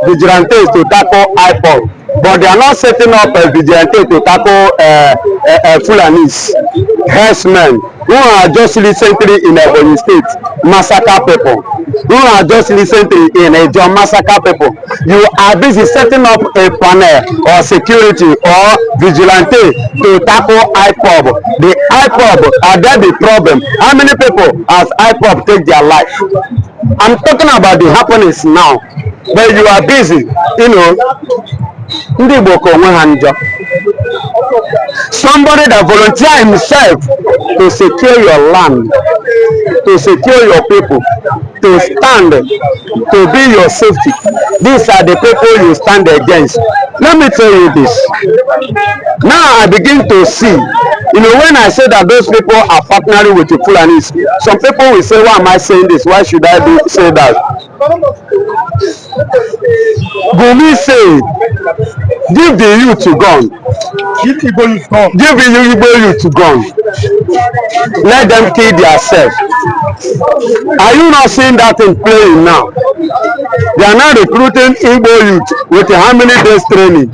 vigilantes to tackle IPOB, but they are not setting up a vigilante to tackle Fulanis, herdsmen who are just recently in Ebonyi State massacre people, who are just recently in a John massacre people. You are busy setting up a panel or security or vigilante to tackle IPOB. The IPOB, are there the problem? How many people has IPOB take their life? I'm talking about the happenings now, but you are busy, you know. Ndị Igbo ka onwe ha njọ. Somebody that volunteer himself to secure your land, to secure your people, to stand, to be your safety. These are the people you stand against. Let me tell you this. Now I begin to see, you know, when I say that those people are partnering with the Fulanis, some people will say, why am I saying this? Why should I say that? Gumi said, give the youth to gun. Give the Igbo youth to gun. Let them kill themselves. Are you not seeing that in playing now? They are now recruiting Igbo youth with how many days training?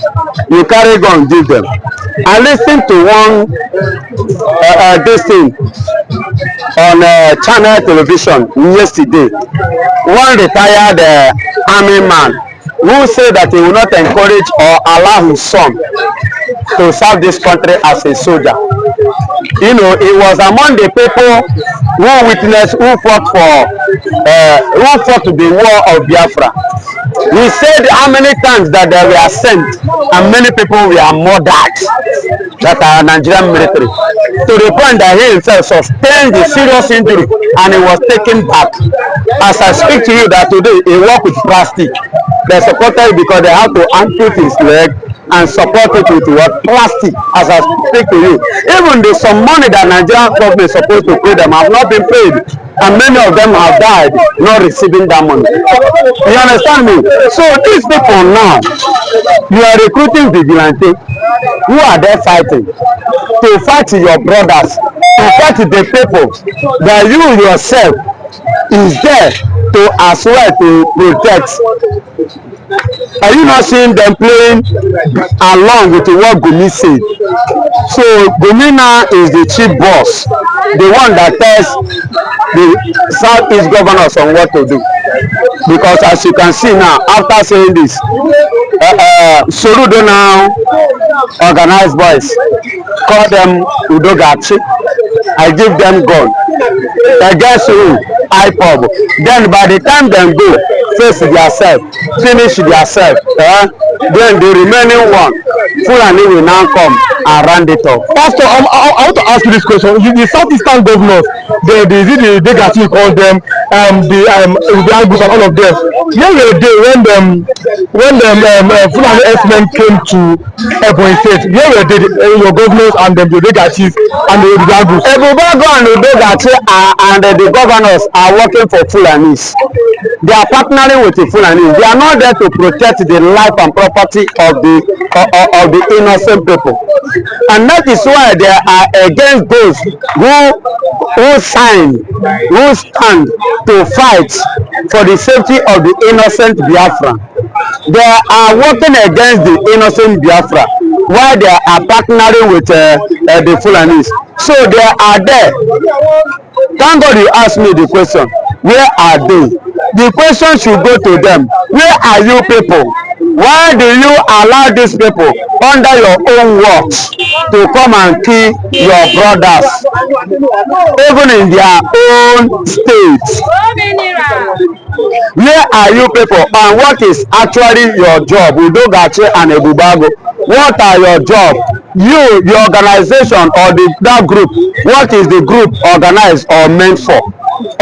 You carry gun, give them. I listened to one this thing on channel television yesterday. One retired army man who said that he will not encourage or allow his son to serve this country as a soldier. You know, he was among the people who witnessed, who fought to the war of Biafra. He said how many times that they were sent and many people were murdered that are Nigerian military, to the point that he himself sustained the serious injury and he was taken back. As I speak to you that today he worked with plastic. They supported because they have to amputate his leg and support it with what? Plastic. As I speak to you, even the some money that Nigerian government is supposed to pay them have not been paid, and many of them have died not receiving that money. You understand me? So these people now, you are recruiting vigilante who are there fighting to fight your brothers, to fight the people that you yourself is there to as well to protect. Are you not seeing them playing along with what Gumi said? So Gumi now is the chief boss, the one that tells the Southeast governors on what to do. Because as you can see now, after saying this, Sorudo now organized boys, call them Udogachi. I give them gun against who? IPOB. Then by the time them go face themselves, finish themselves, then the remaining one, Fulani will now come and round it up. Pastor, I want to ask you this question. The Southeastern governors, the Degati call them, the Angus and all of them. Here were they when Fulani S-men came to Ebonyi State. Here were they, your governors and the Degatis and the Angus. Ebubago and the Degati and the governors are working for Fulanis. They are partnering with the Fulanis. They are not there to protect the life and property of the innocent people, and that is why they are against those who stand to fight for the safety of the innocent Biafra. They are working against the innocent Biafra while they are partnering with the Fulanis. So they are there. Thank God you asked me the question. Where are they? The question should go to them. Where are you people? Why do you allow these people under your own watch to come and kill your brothers, even in their own states? Where are you people, and what is actually your job? Udogachi and Ebubago, what are your job? You, the organization or that group, what is the group organized or meant for?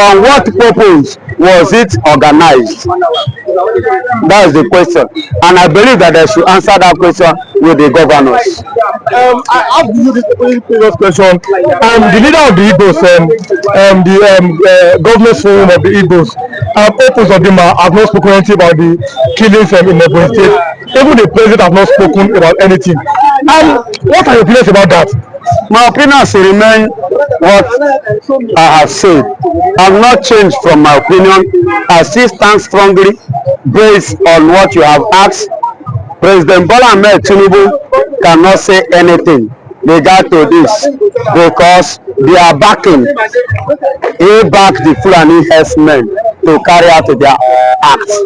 On what purpose was it organized? That is the question, and I believe that they should answer that question with the governors. I asked you this previous question. The leader of the Igbos, the government forum of the Igbos, Opus of them have not spoken anything about the killings in Ebonyi State. Even the president have not spoken about anything. What are your opinions about that? My opinions remain what I have said. I have not changed from my opinion. I still stand strongly based on what you have asked, President Bola Ahmed Tinubu cannot say anything regard to this because they are backing. He backed the Fulani herdsmen to carry out their acts.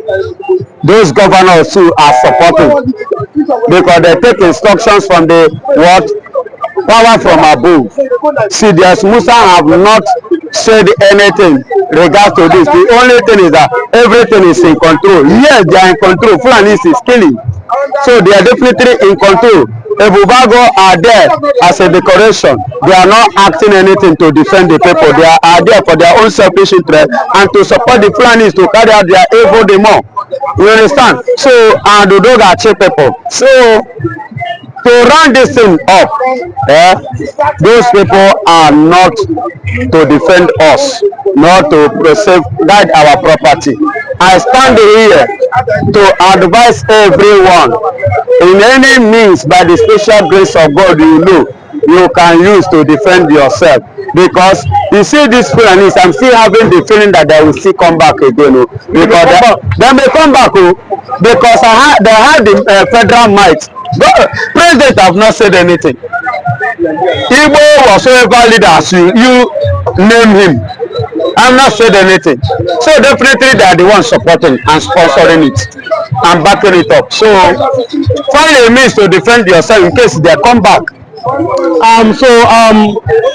Those governors too are supporting because they take instructions from the what power from above. See, the Musa have not said anything regard to this. The only thing is that everything is in control. Yes, they are in control. Fulani is killing, so they are definitely in control. Ebubago are there as a decoration. They are not acting anything to defend the people. They are there for their own selfish interest and to support the Fulanis to carry out their evil the more. You understand? So, and the dog are cheap people. So, to round this thing up, those people are not to defend us, not to safeguard our property. I stand here to advise everyone in any means by the special grace of God you can use to defend yourself. Because you see these Fulanis, I'm still having the feeling that they will still come back again. Because they may come back because they had the federal might. The president have not said anything. Igbo whatsoever leader as you name him, I'm not said anything. So definitely they are the ones supporting and sponsoring it and backing it up. So find a means to defend yourself in case they come back.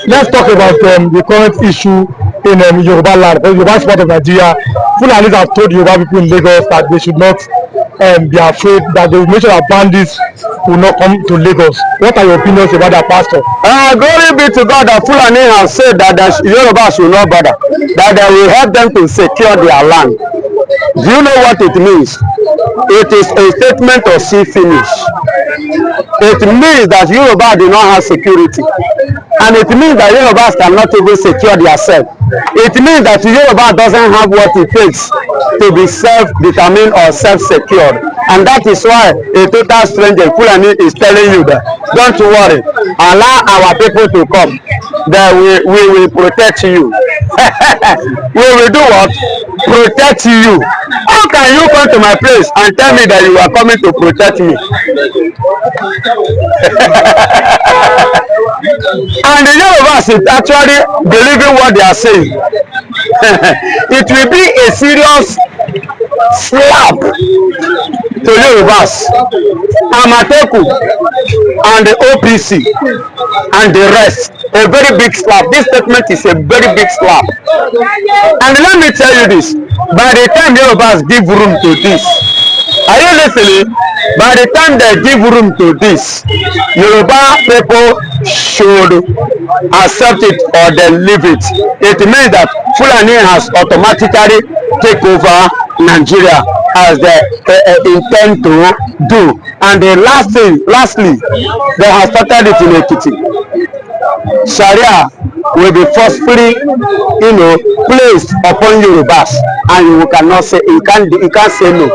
Let's talk about the current issue in Yoruba land, the Yoruba part of Nigeria. Fulanis have told Yoruba people in Lagos that they should not be afraid, that they will make sure that bandits will not come to Lagos. What are your opinions about that, Pastor? Glory be to God that Fulani have said that the Yoruba should not bother, that they will help them to secure their land. Do you know what it means? It is a statement of see finish. It means that Yoruba do not have security. And it means that Yorubas cannot even secure themselves. It means that Yoruba doesn't have what it takes to be self-determined or self-secured. And that is why a total stranger Fulani is telling you that, don't worry, allow our people to come. That we will protect you. We will do what? Protect you. How can you come to my place and tell me that you are coming to protect me? And the Yorubas is actually believing what they are saying. It will be a serious slap to Yorubas, Amateku, and the OPC, and the rest. A very big slap. This statement is a very big slap. And let me tell you this, by the time Yorubas give room to this, are you listening? By the time they give room to this, Yoruba people should accept it or they leave it. It means that Fulani has automatically take over Nigeria as they intend to do. And the lastly, they have started it in Ekiti. Sharia will be forcefully, placed upon Yorubas, and you cannot say, you can't say no.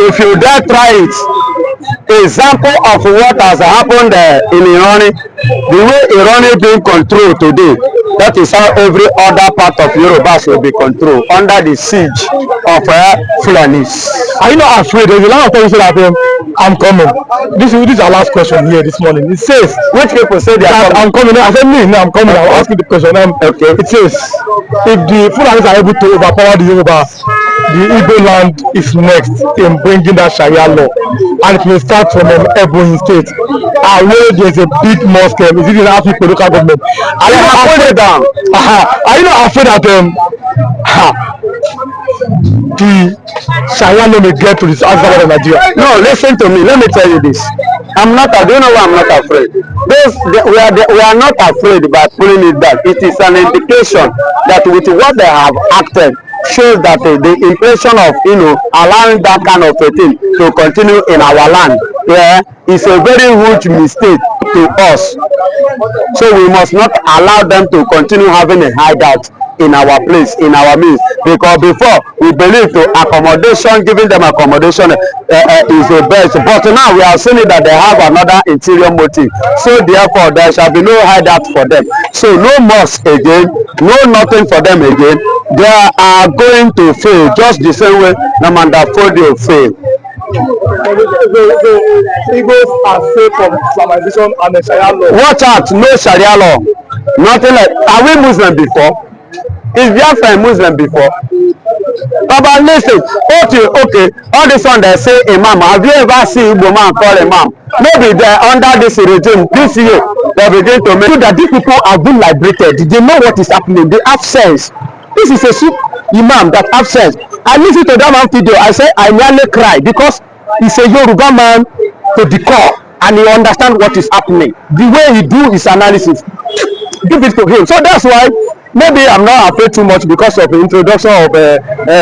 If you dare try it, example of what has happened in Iran, the way Iran is being controlled today, that is how every other part of Yorubas will be controlled under the siege of Fulanis. Are you not afraid? There's a lot of people say that I'm coming. This is our last question here this morning. It says, which people say they are I'm coming? I said me, no, I'm coming. I'll ask you the question. Okay. It says, if the Fulanis are able to overpower the Yoruba, the Igbo land is next in bringing that Sharia law, and it will start from Ebonyi State. Where there's a big mosque, is it in Africa local government? Are you not afraid that? Are you not afraid that the Sharia law may get to this outside of Nigeria? No, listen to me. Let me tell you this. I'm not. Do you know why I'm not afraid? We are not afraid by pulling it back. It is an indication that with what they have acted shows that the impression of allowing that kind of a thing to continue in our land is a very huge mistake to us. So we must not allow them to continue having a hideout in our place, in our midst, because before we believe to accommodation, giving them accommodation is the best, but now we are seeing it that they have another interior motive, so therefore there shall be no hideout for them. So no mosque again, no nothing for them again. They are going to fail just the same way Namandafodio failed. Igbos are safe from Islamization and the Sharia law. Watch out, no Sharia law, nothing like. Are we Muslim before? Is Biafra a Muslim before? Baba, listen. Okay. All this one they say imam. Have you ever seen Igbo man call imam? Maybe they under this regime, this year, they begin to make that these people have been liberated. They know what is happening. They have sense. This is a imam that have sense. I listen to that man video. I say I nearly cry because he's a Yoruba man to the core and he understand what is happening. The way he do his analysis, give it to him. So that's why. Maybe I'm not afraid too much because of the introduction of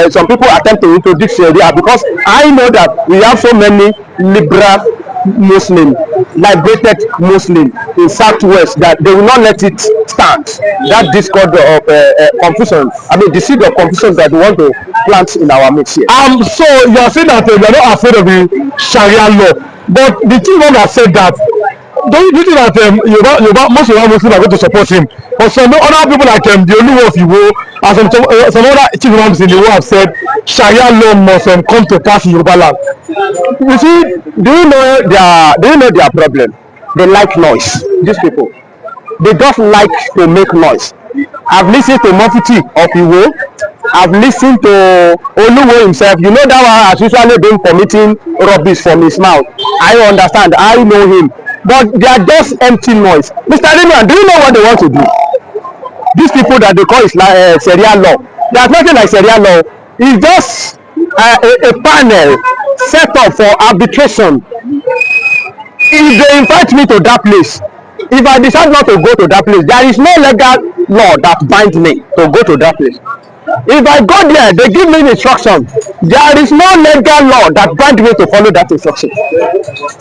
some people attempt to introduce Sharia, because I know that we have so many liberal Muslim, liberated Muslim in Southwest that they will not let it stand. That discord of confusion, I mean the seed of confusion that we want to plant in our midst here. So you are saying that you are not afraid of the Sharia law, but the two men have said that. Don't you think that most of our Muslims are going to support him? But some other people like the Oluwo of Igbo and some other chief imams in the world have said Sharia law must come to pass in Yoruba land. You see, do you know their problem? They like noise. These people, they just like to make noise. I've listened to Mufti of Igbo. I've listened to Oluwo himself. You know that one has usually been committing rubbish from his mouth. I understand. I know him. But they are just empty noise. Mr. Rilwan, do you know what they want to do? These people that they call Sharia law, there's nothing like Sharia law. It's just a panel set up for arbitration. If they invite me to that place, if I decide not to go to that place, there is no legal law that binds me to go to that place. If I go there, they give me instruction. There is no legal law that binds me to follow that instruction.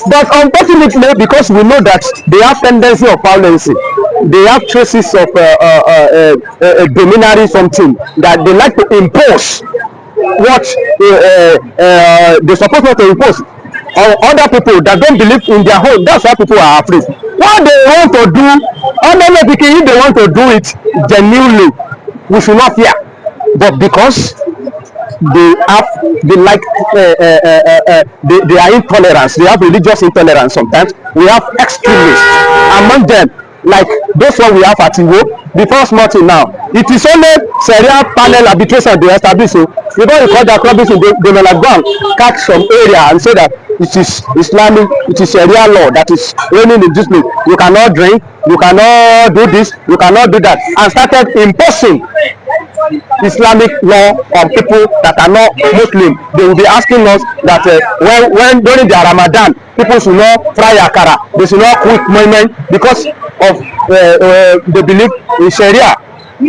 But unfortunately, because we know that they have tendency of violence, they have traces of dominatory something that they like to impose what they're supposed not to impose on other people that don't believe in their own. That's why people are afraid. What they want to do, if they want to do it genuinely, we should not fear. But because they are intolerant, they have religious intolerance sometimes. We have extremists among them, like those one we have at Igbo. Before small thing now, it is only Sharia panel arbitration they establish. So before you call that rubbish, they will like go and catch some area and say that it is Islamic, it is Sharia law that is reigning in this place. You cannot drink, you cannot do this, you cannot do that, and started imposing Islamic law on people that are not Muslim. They will be asking us that when during their Ramadan, people should not fry akara, they should not cook moment because of they believe in Sharia.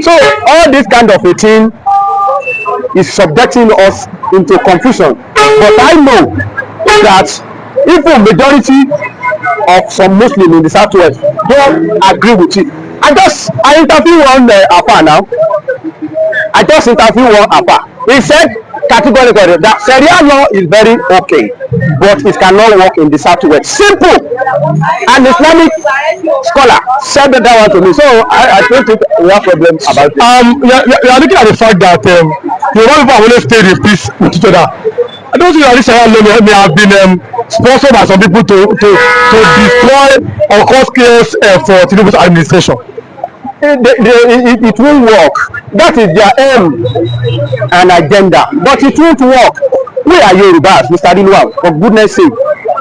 So all this kind of a thing is subjecting us into confusion. But I know that even majority of some Muslims in the Southwest don't agree with it. I interview one Afa now. I just interview one Afa. He said categorically that Sharia law is very okay, but it cannot work in the Southwest. Simple. An Islamic scholar said that one to me. So I don't think we have problems about it. You are looking at the fact that Yoruba people always stay in peace with each other. I don't think that this Sharia law may have been sponsored by some people to destroy or cause chaos for Tinubu's administration. It won't work. That is their aim and agenda, but it won't work. We are Yorubas, Mr. Rilwan, for goodness sake.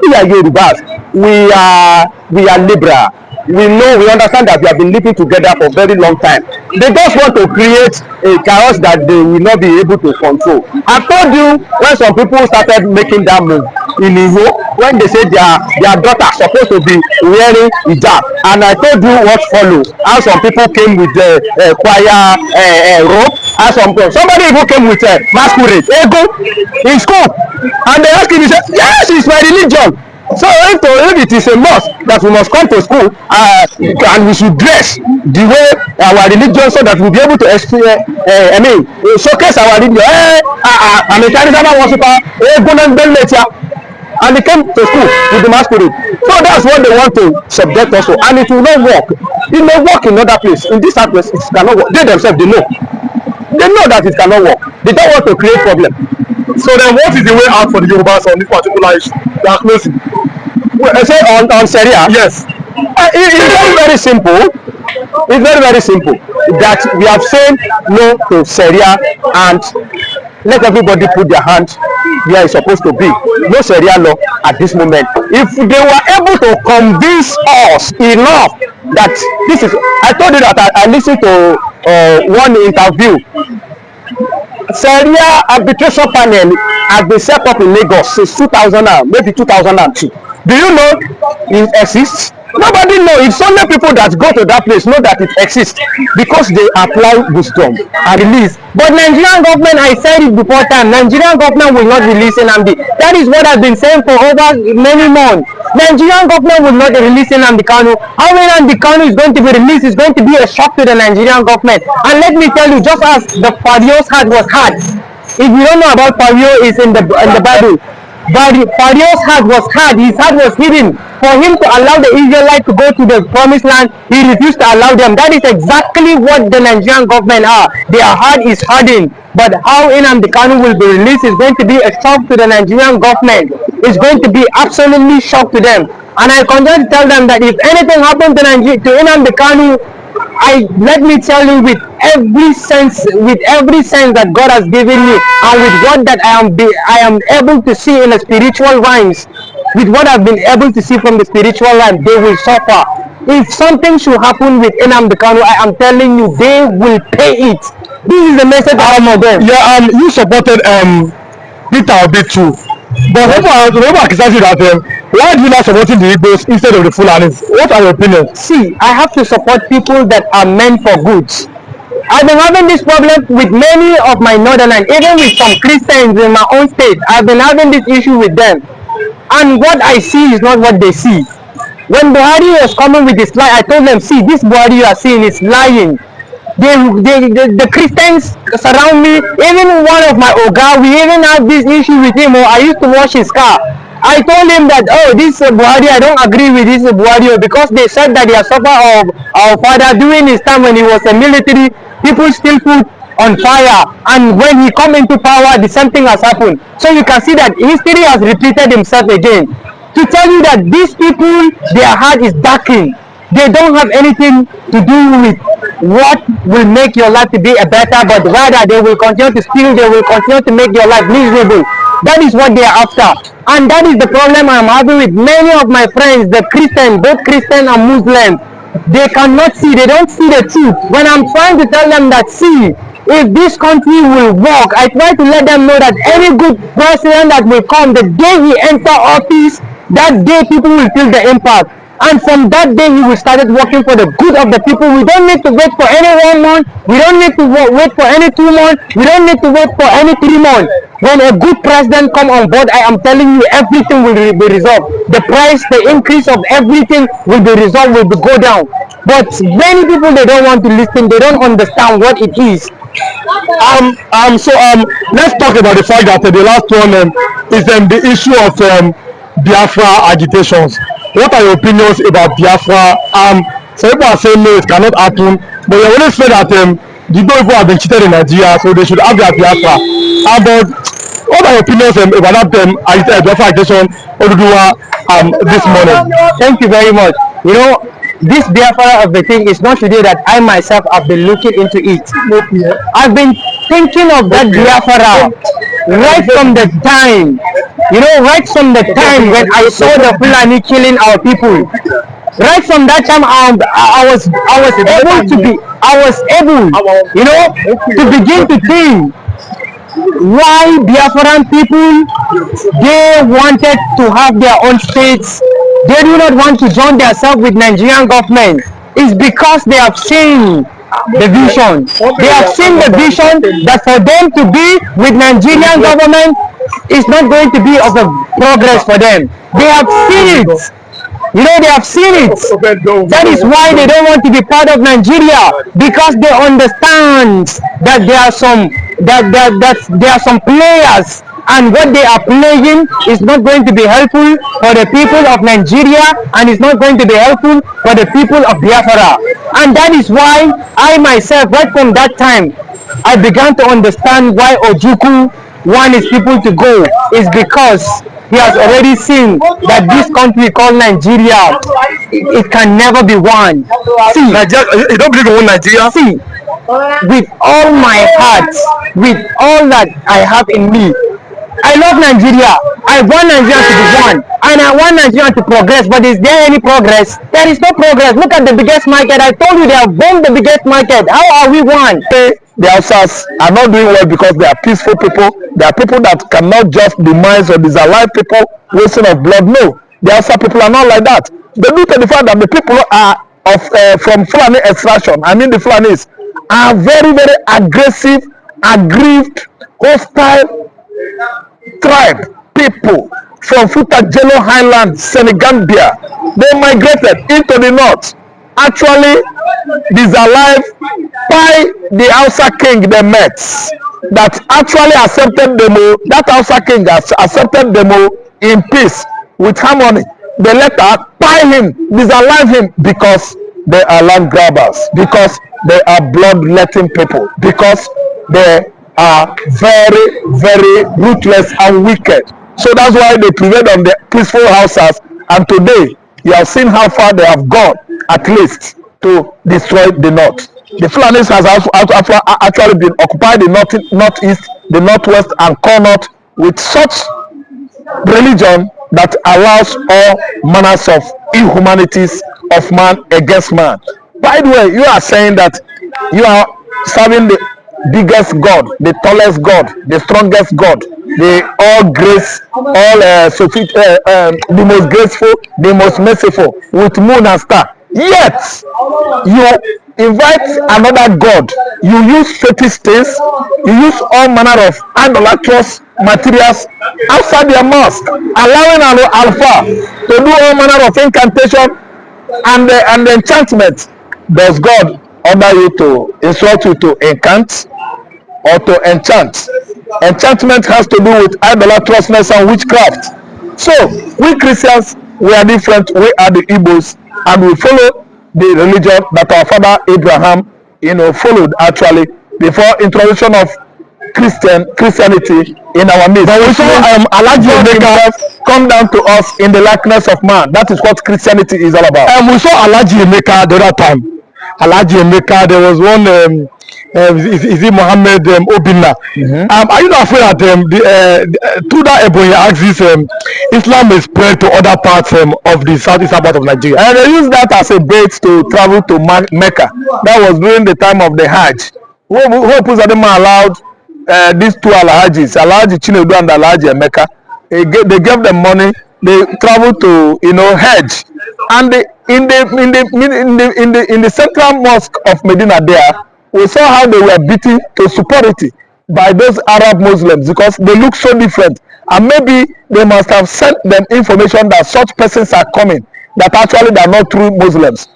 We are Yorubas. We are liberal. We understand that we have been living together for a very long time. They just want to create a chaos that they will not be able to control. I told you when some people started making that move in Igbo, when they said their daughter supposed to be wearing hijab, and I told you what followed. How some people came with the choir rope, and somebody even came with masquerade ego in school, and they asked him, he said, yes, it's my religion. So if it is a must that we must come to school and we should dress the way our religion so that we'll be able to showcase our religion. I'm a traditional worshiper, and they came to school with the masquerade. So that's what they want to subject us to, and it will not work. It may work in other places. In this place, it cannot work. They themselves, they know. They know that it cannot work. They don't want to create problem. So then what is the way out for the Yorubas on this particular issue? They are closing. Well, I say on Sharia? Yes. It's very, very simple. It's very, very simple. That we have said no to Sharia and let everybody put their hand where it's supposed to be. No Sharia law at this moment. If they were able to convince us enough that this is, I told you that I listened to one interview. Sharia arbitration panel has been set up in Lagos since 2000, maybe 2002. Do you know it exists? Nobody knows. It's only people that go to that place know that it exists because they apply wisdom and release. But Nigerian government, I said it before time, Nigerian government will not release Nnamdi. That is what I've been saying for over many months. Nigerian government will not release Nnamdi Kanu. How Nnamdi Kanu is going to be released is going to be a shock to the Nigerian government. And let me tell you, just as the Fario's heart was hard, if you don't know about Fario, is in the Bible. But Fario's heart was hard, his heart was hidden. For him to allow the Israelites to go to the promised land, he refused to allow them. That is exactly what the Nigerian government are. Their heart is hardened. But how Nnamdi Kanu will be released is going to be a shock to the Nigerian government. It's going to be absolutely shock to them. And I continue to tell them that if anything happened to Nnamdi Kanu, let me tell you, with every sense that God has given me, and with what that I am able to see in the spiritual realms, with what I've been able to see from the spiritual realm, they will suffer. If something should happen with Nnamdi Kanu, I am telling you, they will pay it. This is the message I am of them. Yeah, you supported Peter Obi too. But remember criticizing that why do you not supporting the Igbos instead of the Fulanis? What are your opinions? See, I have to support people that are meant for good. I've been having this problem with many of my northerners, even with some Christians in my own state. I've been having this issue with them. And what I see is not what they see. When Buhari was coming with this lie, I told them, see, this Buhari you are seeing is lying. The Christians surround me. Even one of my Oga, we even have this issue with him. I used to wash his car. I told him that, oh, this Buhari, I don't agree with this Buhari because they said that he has suffered of our father during his time when he was a military. People still put on fire, and when he come into power, the same thing has happened. So you can see that history has repeated himself again. To tell you that these people, their heart is darkened. They don't have anything to do with what will make your life to be a better, but rather they will continue to steal, they will continue to make your life miserable. That is what they are after. And that is the problem I'm having with many of my friends, the Christians, both Christian and Muslim. They cannot see, they don't see the truth. When I'm trying to tell them that, see, if this country will work, I try to let them know that any good president that will come, the day he enter office, that day people will feel the impact. And from that day, he will start working for the good of the people. We don't need to wait for any 1 month. We don't need to wait for any 2 months. We don't need to wait for any 3 months. When a good president come on board, I am telling you, everything will be resolved. The price, the increase of everything will be resolved, will go down. But many people, they don't want to listen. They don't understand what it is. Let's talk about the fact that the last one is the issue of Biafra agitations. What are your opinions about Biafra? Some people are saying no, it cannot happen, but you always say that the people have been cheated in Nigeria, so they should have their Biafra. But what are your opinions about that Biafra agitation this morning? Thank you very much. You know, this Biafra of the thing is not today that I myself have been looking into it. I've been thinking of that Biafra right from the time, right from the time when I saw the Fulani killing our people. Right from that time, I was able, to begin to think why Biafran people, they wanted to have their own states. They do not want to join themselves with Nigerian government. It's because they have seen the vision. They have seen the vision that for them to be with Nigerian government, it's not going to be of a progress for them. They have seen it. You know, they have seen it. That is why they don't want to be part of Nigeria, because they understand that there are some there are some players, and what they are playing is not going to be helpful for the people of Nigeria, and it's not going to be helpful for the people of Biafra. And that is why I myself, right from that time, I began to understand why Ojukwu wants his people to go. Is because he has already seen that this country called Nigeria, it can never be won. See, Nigeria, you don't believe in one Nigeria? see, with all my heart, with all that I have in me, I love Nigeria. I want Nigeria to be won, and I want Nigeria to progress. But is there any progress? There is no progress. Look at the biggest market. I told you they have bombed the biggest market. How are we won? The Hausas are not doing well because they are peaceful people. They are people that cannot just demise or disalive people, wasting of blood. No, the Hausa people are not like that. They do to the fact that the people are from Fulani extraction. I mean, the Fulanis are very, very aggressive, aggrieved, hostile tribe people from Futa-Jelo Highlands, Senegambia. They migrated into the north, actually disalive by the Hausa king they met, that actually accepted them. That Hausa king has accepted them in peace with harmony. They later buy him, disalive him, because they are land grabbers, because they are bloodletting people, because they are very, very ruthless and wicked. So that's why they prevailed on the peaceful Hausas, and today you have seen how far they have gone, at least to destroy the north. The Fulanis has actually been occupied the northeast, the northwest, and corner with such religion that allows all manners of inhumanities of man against man. By the way, you are saying that you are serving the biggest God, the tallest God, the strongest God, the all grace, all the most graceful, the most merciful, with moon and star. Yet you invite another God, you use fetish things, you use all manner of idolatrous materials outside their mosque, allowing an alpha to do all manner of incantation and enchantment. Does God order you to instruct you to incant or to enchant? Enchantment has to do with idolatrousness and witchcraft. So we Christians, we are different. We are the Igbos, and we follow the religion that our father Abraham, followed actually before introduction of Christianity in our midst. But we saw Alhaji Emeka come down to us in the likeness of man. That is what Christianity is all about. We saw Alhaji Emeka the other time. Alhaji Emeka, there was one. Is it Mohammed Obinna? Are you not afraid that through that Ebonyi axis, Islam is spread to other parts of the southeastern part of Nigeria? And they use that as a bait to travel to Mecca. That was during the time of the Hajj. Who allowed these two Alhajis, Alhaji Chinedu and Alhaji Emeka? They gave them money. They traveled to Hajj, and in the central mosque of Medina there, we saw how they were beaten to superiority by those Arab Muslims because they look so different, and maybe they must have sent them information that such persons are coming, that actually they are not true Muslims.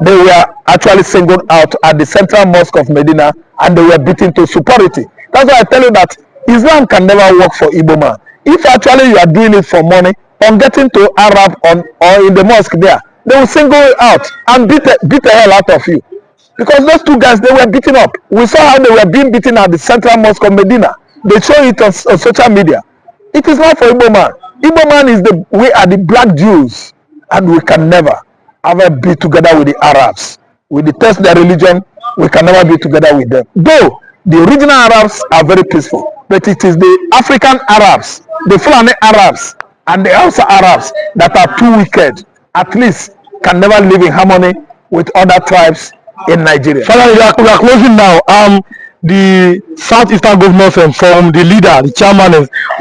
They were actually singled out at the central mosque of Medina, and they were beaten to superiority. That's why I tell you that Islam can never work for Igbo man. If actually you are doing it for money, on getting to Arab or in the mosque there, they will single you out and beat the hell out of you. Because those two guys, they were beaten up. We saw how they were being beaten at the central mosque of Medina. They show it on social media. It is not for Igbo man. Igbo man we are the black Jews, and we can never ever be together with the Arabs. We detest their religion. We can never be together with them. Though the original Arabs are very peaceful, but it is the African Arabs, the Fulani Arabs, and the Hausa Arabs that are too wicked. At least can never live in harmony with other tribes in Nigeria. Father, we are closing now. The Southeastern Governors Forum, the leader, the chairman,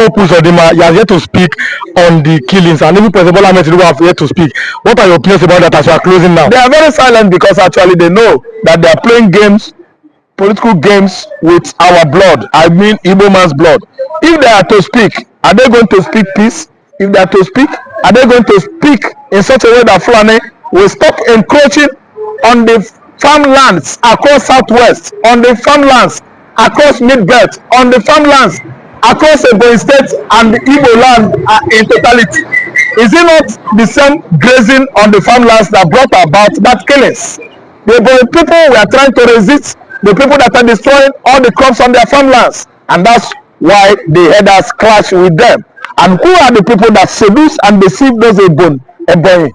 Hope Uzodinma, he has yet to speak on the killings, and even President Bola Ahmed Tinubu have yet to speak. What are your opinions about that as we are closing now? They are very silent because actually they know that they are playing games political games with our blood. I mean Igbo man's blood. If they are to speak, are they going to speak peace? If they are to speak, are they going to speak in such a way that Fulani will stop encroaching on the farmlands across Southwest, on the farmlands across Mid-Belt, on the farmlands across Ebonyi State and the Igbo land in totality? Is it not the same grazing on the farmlands that brought about that killings? The Ebonyi people were trying to resist the people that are destroying all the crops on their farmlands, and that's why the headers clash with them. And who are the people that seduce and deceive those Ebonyi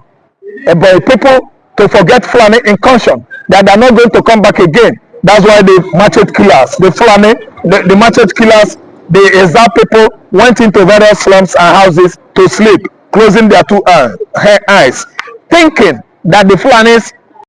people to forget Fulani incursion, that they are not going to come back again? That's why the machete killers, the Fulani, the machete killers, the Ezra people went into various slums and houses to sleep, closing their two eyes, thinking that the Fulanis